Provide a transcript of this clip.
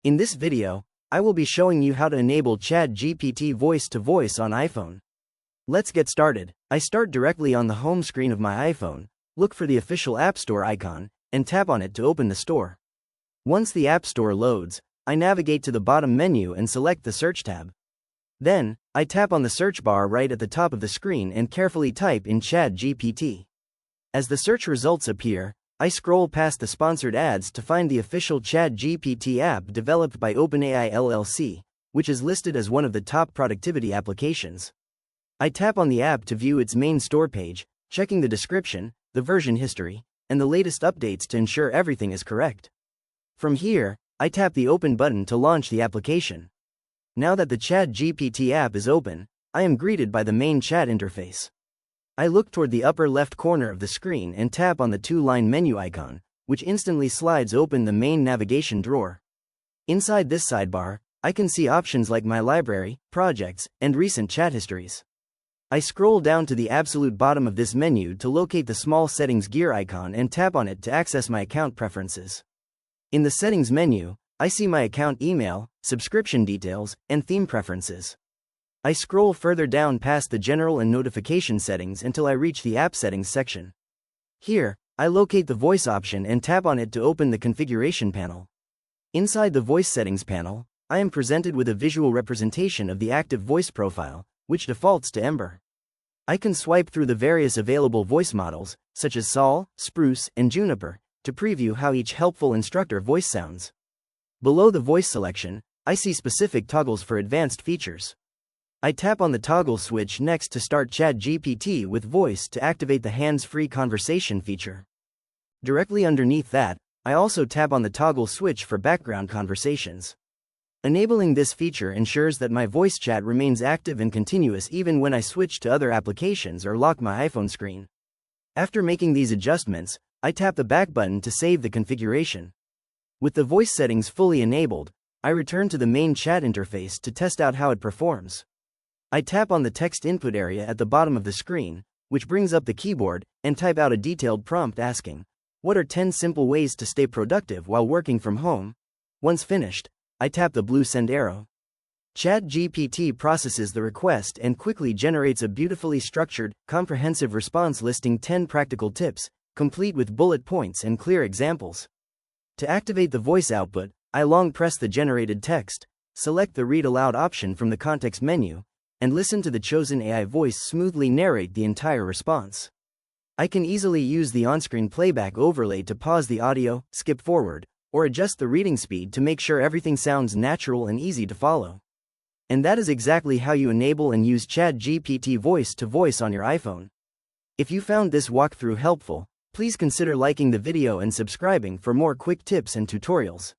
In this video, I will be showing you how to enable Chatgpt voice-to-voice on iPhone. Let's get started. I start directly on the home screen of my iPhone, look for the official App Store icon, and tap on it to open the store. Once the App Store loads, I navigate to the bottom menu and select the Search tab. Then, I tap on the search bar right at the top of the screen and carefully type in Chatgpt. As the search results appear, I scroll past the sponsored ads to find the official Chatgpt app developed by OpenAI LLC, which is listed as one of the top productivity applications. I tap on the app to view its main store page, checking the description, the version history, and the latest updates to ensure everything is correct. From here, I tap the Open button to launch the application. Now that the Chatgpt app is open, I am greeted by the main chat interface. I look toward the upper left corner of the screen and tap on the two-line menu icon, which instantly slides open the main navigation drawer. Inside this sidebar, I can see options like My Library, Projects, and Recent Chat Histories. I scroll down to the absolute bottom of this menu to locate the small Settings gear icon and tap on it to access my account preferences. In the Settings menu, I see my account email, subscription details, and theme preferences. I scroll further down past the General and Notification settings until I reach the App Settings section. Here, I locate the Voice option and tap on it to open the Configuration panel. Inside the Voice Settings panel, I am presented with a visual representation of the active voice profile, which defaults to Ember. I can swipe through the various available voice models, such as Sol, Spruce, and Juniper, to preview how each helpful instructor voice sounds. Below the voice selection, I see specific toggles for advanced features. I tap on the toggle switch next to start Chatgpt with voice to activate the hands-free conversation feature. Directly underneath that, I also tap on the toggle switch for background conversations. Enabling this feature ensures that my voice chat remains active and continuous even when I switch to other applications or lock my iPhone screen. After making these adjustments, I tap the back button to save the configuration. With the voice settings fully enabled, I return to the main chat interface to test out how it performs. I tap on the text input area at the bottom of the screen, which brings up the keyboard, and type out a detailed prompt asking, "What are 10 simple ways to stay productive while working from home?" Once finished, I tap the blue send arrow. Chatgpt processes the request and quickly generates a beautifully structured, comprehensive response listing 10 practical tips, complete with bullet points and clear examples. To activate the voice output, I long press the generated text, select the Read Aloud option from the context menu, and listen to the chosen AI voice smoothly narrate the entire response. I can easily use the on-screen playback overlay to pause the audio, skip forward, or adjust the reading speed to make sure everything sounds natural and easy to follow. And that is exactly how you enable and use Chatgpt voice-to-voice on your iPhone. If you found this walkthrough helpful, please consider liking the video and subscribing for more quick tips and tutorials.